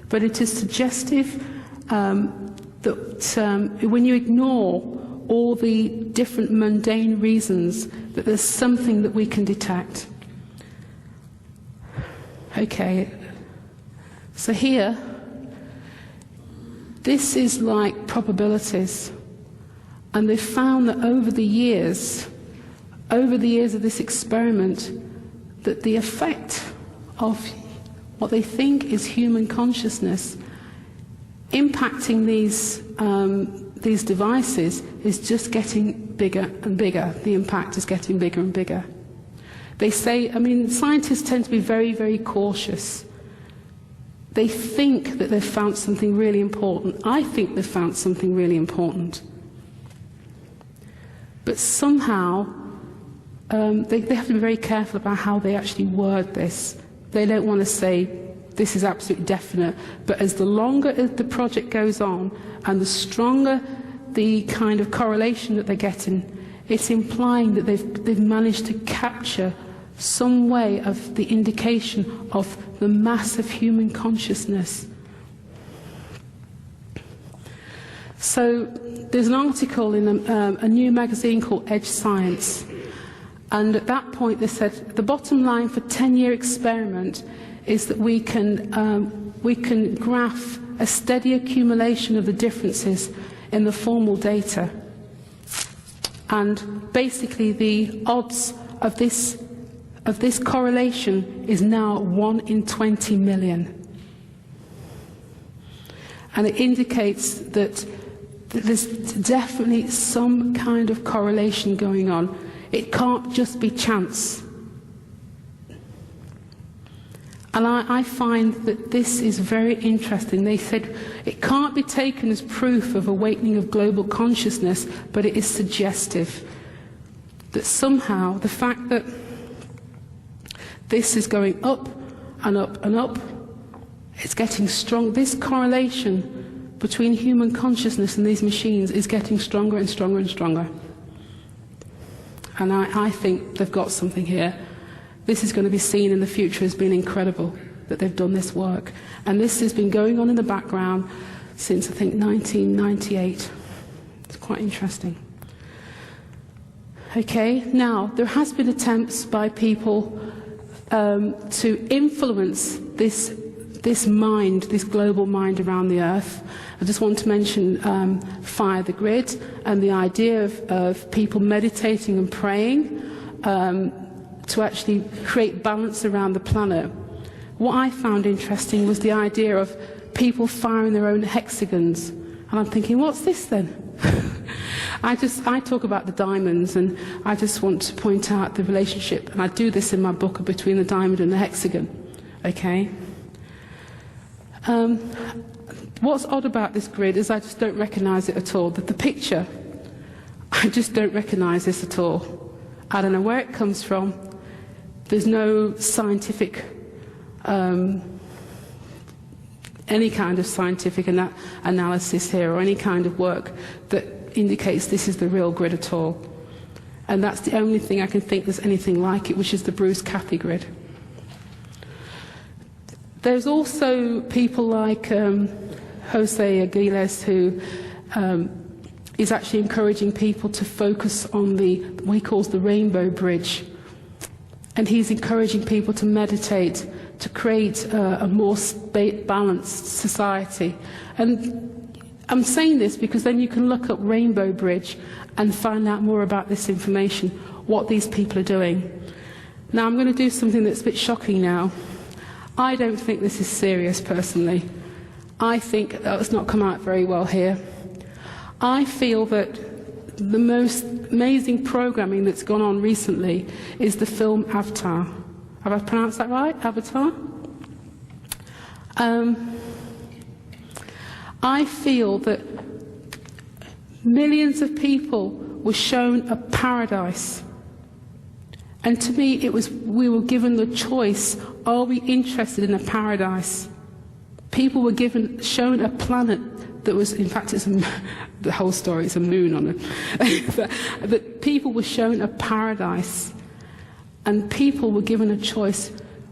But it is suggestive that when you ignore all the different mundane reasons, that there's something that we can detect. Okay, so here, this is like probabilities. And they've found that over the years of this experiment, that the effect of what they think is human consciousness impacting these devices is just getting bigger and bigger. The impact is getting bigger and bigger. They say, I mean, scientists tend to be very, very cautious. They think that they've found something really important. I think they've found something really important. But somehow, they have to be very careful about how they actually word this. They don't want to say, this is absolutely definite. But as the longer the project goes on, and the stronger the kind of correlation that they're getting, it's implying that they've managed to capture some way of the indication of the mass of human consciousness. So there's an article in a new magazine called Edge Science, and at that point they said the bottom line for 10-year experiment is that we can graph a steady accumulation of the differences in the formal data, and basically the odds of this correlation is now 1 in 20 million. And it indicates that there's definitely some kind of correlation going on. It can't just be chance. And I find that this is very interesting. They said it can't be taken as proof of awakening of global consciousness, but it is suggestive that somehow the fact that this is going up and up and up, it's getting strong. This correlation between human consciousness and these machines is getting stronger and stronger and stronger. And I think they've got something here. This is going to be seen in the future as being incredible that they've done this work. And this has been going on in the background since, I think, 1998. It's quite interesting. Okay, now, there has been attempts by people to influence this mind, this global mind around the Earth. I just want to mention Fire the Grid and the idea of people meditating and praying to actually create balance around the planet. What I found interesting was the idea of people firing their own hexagons. And I'm thinking, what's this then? I talk about the diamonds, and I just want to point out the relationship, and I do this in my book, between the diamond and the hexagon. Okay? What's odd about this grid is I just don't recognize it at all. The picture, I just don't recognize this at all. I don't know where it comes from. There's no scientific, any kind of scientific analysis here, or any kind of work that indicates this is the real grid at all. And that's the only thing I can think there's anything like it, which is the Bruce Cathy grid. There's also people like Jose Arguelles, who is actually encouraging people to focus on what he calls the rainbow bridge. And he's encouraging people to meditate, to create a more balanced society. And I'm saying this because then you can look up Rainbow Bridge and find out more about this information, what these people are doing. Now, I'm going to do something that's a bit shocking now. I don't think this is serious, personally. I think that's not come out very well here. I feel that the most amazing programming that's gone on recently is the film Avatar. Have I pronounced that right? Avatar? I feel that millions of people were shown a paradise. And to me, we were given the choice, are we interested in a paradise? People were shown a planet that was, in fact, the whole story is a moon on it. But people were shown a paradise. And people were given a choice,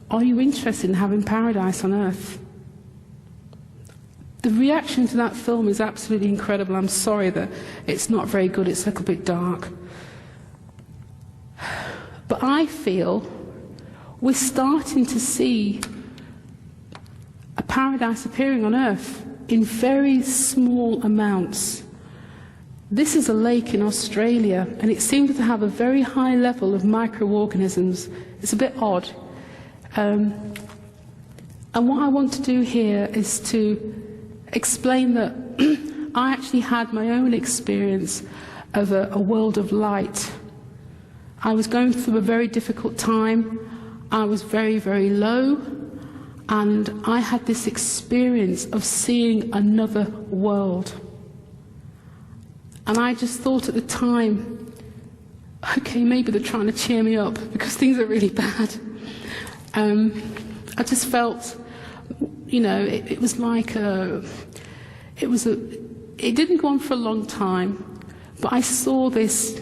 are you interested in having paradise on Earth? The reaction to that film is absolutely incredible. I'm sorry that it's not very good, it's a little bit dark. But I feel we're starting to see a paradise appearing on Earth in very small amounts. This is a lake in Australia, and it seems to have a very high level of microorganisms. It's a bit odd. And what I want to do here is to explain that I actually had my own experience of a world of light. I was going through a very difficult time. I was very, very low, and I had this experience of seeing another world. And I just thought at the time, okay, maybe they're trying to cheer me up because things are really bad. I just felt, you know, it was like it didn't go on for a long time, but I saw this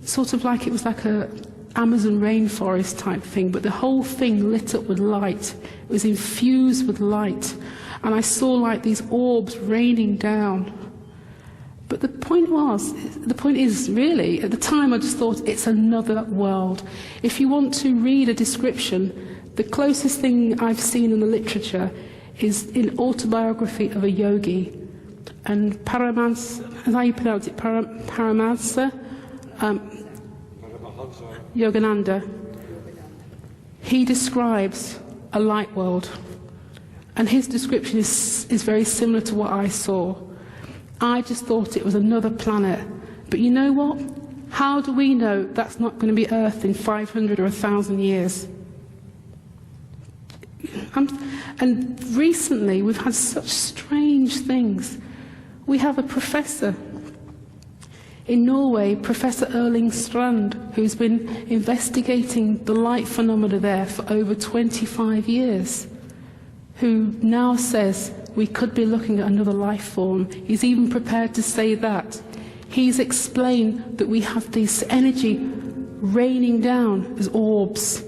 sort of like, it was like a Amazon rainforest type thing, but the whole thing lit up with light. It was infused with light, and I saw like these orbs raining down. But the point is really, at the time I just thought it's another world. If you want to read a description, the closest thing I've seen in the literature is in Autobiography of a Yogi. And Paramahansa, how you pronounce it, Paramahansa? Yogananda. He describes a light world. And his description is very similar to what I saw. I just thought it was another planet. But you know what? How do we know that's not going to be Earth in 500 or 1,000 years? And recently we've had such strange things. We have a professor in Norway, Professor Erling Strand, who's been investigating the light phenomena there for over 25 years, who now says we could be looking at another life form. He's even prepared to say that. He's explained that we have this energy raining down as orbs.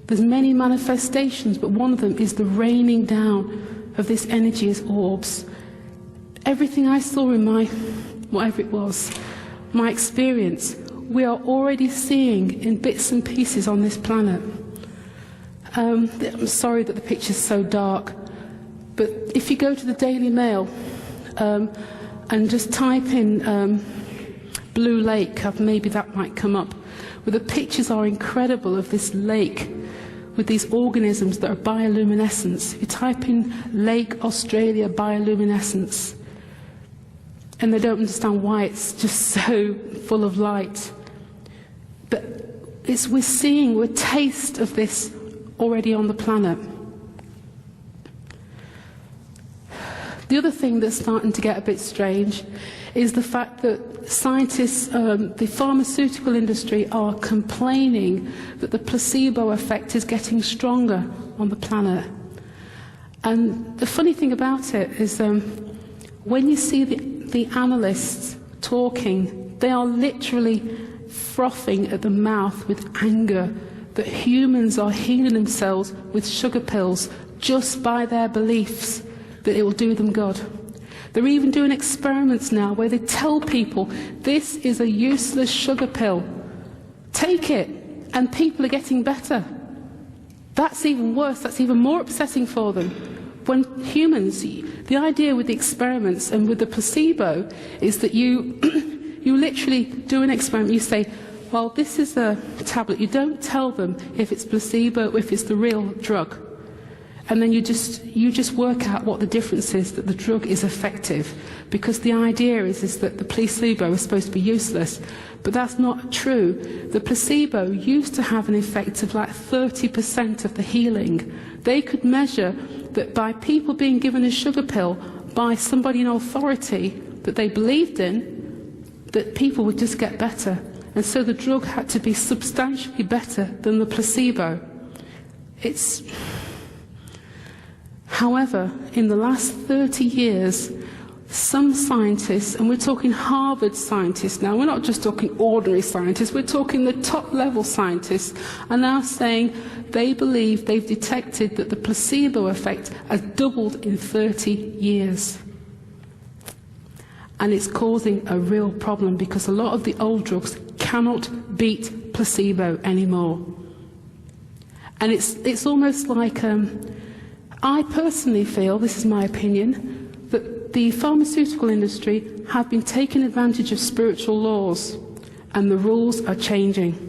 There's many manifestations, but one of them is the raining down of this energy as orbs. Everything I saw in my, whatever it was, my experience, we are already seeing in bits and pieces on this planet. I'm sorry that the picture's so dark, but if you go to the Daily Mail and just type in Blue Lake, maybe that might come up, where the pictures are incredible of this lake with these organisms that are bioluminescence. You type in Lake Australia bioluminescence, and they don't understand why it's just so full of light. But we're seeing a taste of this already on the planet. The other thing that's starting to get a bit strange is the fact that scientists, the pharmaceutical industry, are complaining that the placebo effect is getting stronger on the planet. And the funny thing about it is when you see the analysts talking, they are literally frothing at the mouth with anger that humans are healing themselves with sugar pills just by their beliefs that it will do them good. They're even doing experiments now where they tell people, this is a useless sugar pill. Take it, and people are getting better. That's even worse, that's even more upsetting for them. When humans, the idea with the experiments and with the placebo is that you literally do an experiment, you say, well, this is a tablet. You don't tell them if it's placebo or if it's the real drug. And then you just work out what the difference is, that the drug is effective. Because the idea is that the placebo is supposed to be useless. But that's not true. The placebo used to have an effect of like 30% of the healing. They could measure that by people being given a sugar pill by somebody in authority that they believed in, that people would just get better. And so the drug had to be substantially better than the placebo. However, in the last 30 years, some scientists, and we're talking Harvard scientists now, we're not just talking ordinary scientists, we're talking the top-level scientists, are now saying they believe they've detected that the placebo effect has doubled in 30 years. And it's causing a real problem because a lot of the old drugs cannot beat placebo anymore. And it's almost like, I personally feel, this is my opinion, that the pharmaceutical industry have been taking advantage of spiritual laws, and the rules are changing.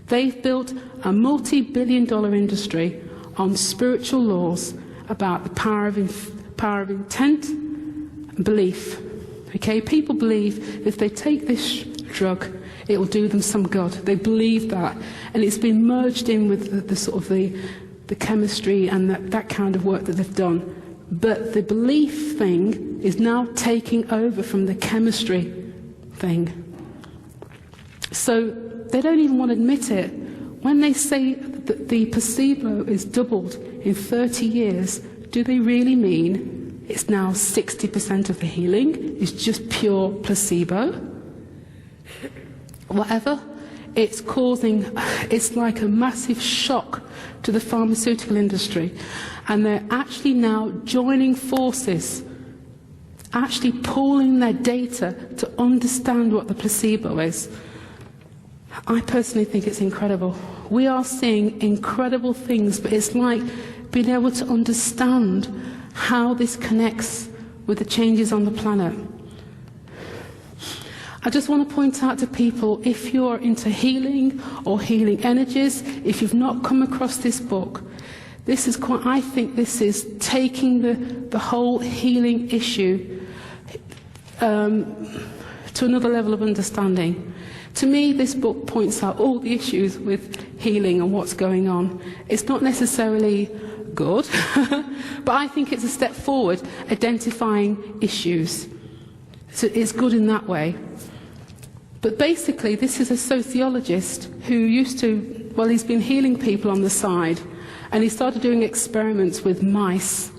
They've built a multi-billion-dollar industry on spiritual laws about the power of intent and belief. Okay, people believe if they take this drug, it will do them some good. They believe that, and it's been merged in with the sort of the chemistry and that kind of work that they've done. But the belief thing is now taking over from the chemistry thing. So they don't even want to admit it. When they say that the placebo is doubled in 30 years, do they really mean it's now 60% of the healing is just pure placebo? Whatever, it's like a massive shock to the pharmaceutical industry. And they're actually now joining forces, actually pooling their data to understand what the placebo is. I personally think it's incredible. We are seeing incredible things, but it's like being able to understand how this connects with the changes on the planet. I just want to point out to people, if you're into healing or healing energies, if you've not come across this book, I think this is taking the whole healing issue to another level of understanding. To me, this book points out all the issues with healing and what's going on. It's not necessarily good, but I think it's a step forward, identifying issues. So it's good in that way. But basically, this is a sociologist who he's been healing people on the side, and he started doing experiments with mice.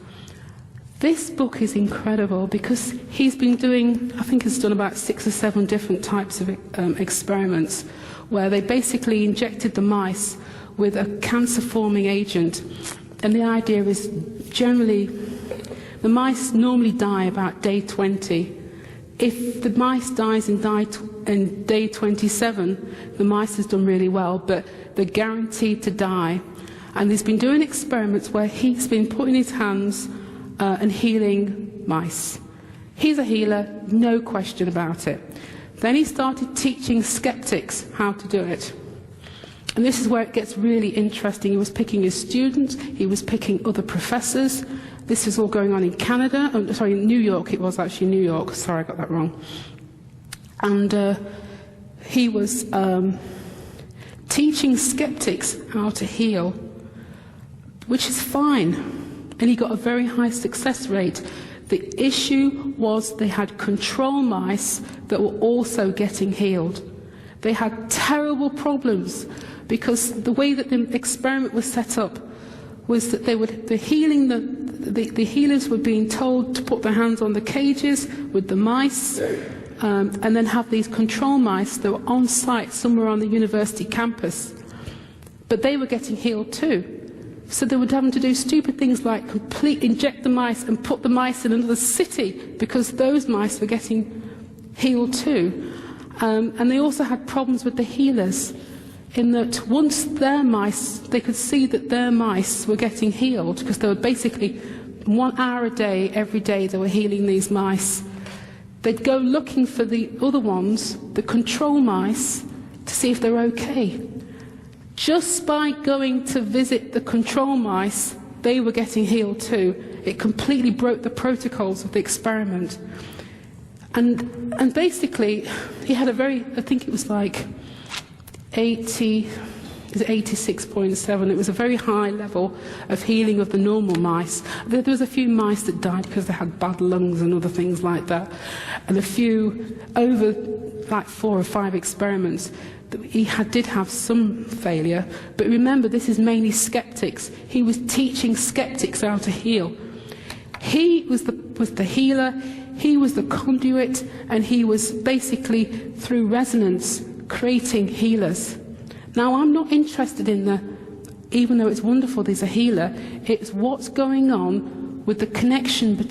This book is incredible because he's been doing, I think he's done about 6 or 7 different types of experiments where they basically injected the mice with a cancer-forming agent. And the idea is generally, the mice normally die about day 20. If the mice dies in day 27, the mice has done really well, but they're guaranteed to die. And he's been doing experiments where he's been putting his hands and healing mice. He's a healer, no question about it. Then he started teaching skeptics how to do it. And this is where it gets really interesting. He was picking his students, he was picking other professors. This is all going on in Canada. In New York. It was actually New York. Sorry, I got that wrong. And he was teaching skeptics how to heal, which is fine. And he got a very high success rate. The issue was they had control mice that were also getting healed. They had terrible problems because the way that the experiment was set up was that the healers were being told to put their hands on the cages with the mice and then have these control mice that were on site somewhere on the university campus. But they were getting healed too. So they were having to do stupid things like inject the mice and put the mice in another city because those mice were getting healed too. And they also had problems with the healers in that once their mice, they could see that their mice were getting healed because they were basically 1 hour a day, every day they were healing these mice. They'd go looking for the other ones, the control mice, to see if they're okay. Just by going to visit the control mice, they were getting healed too. It completely broke the protocols of the experiment. And basically, he had a very, I think it was like 86.7. It was a very high level of healing of the normal mice. There was a few mice that died because they had bad lungs and other things like that. And a few, over like 4 or 5 experiments, he did have some failure. But remember, this is mainly skeptics. He was teaching skeptics how to heal. He was the healer, he was the conduit, and he was basically, through resonance, creating healers. Now, I'm not interested in even though it's wonderful there's a healer, it's what's going on with the connection between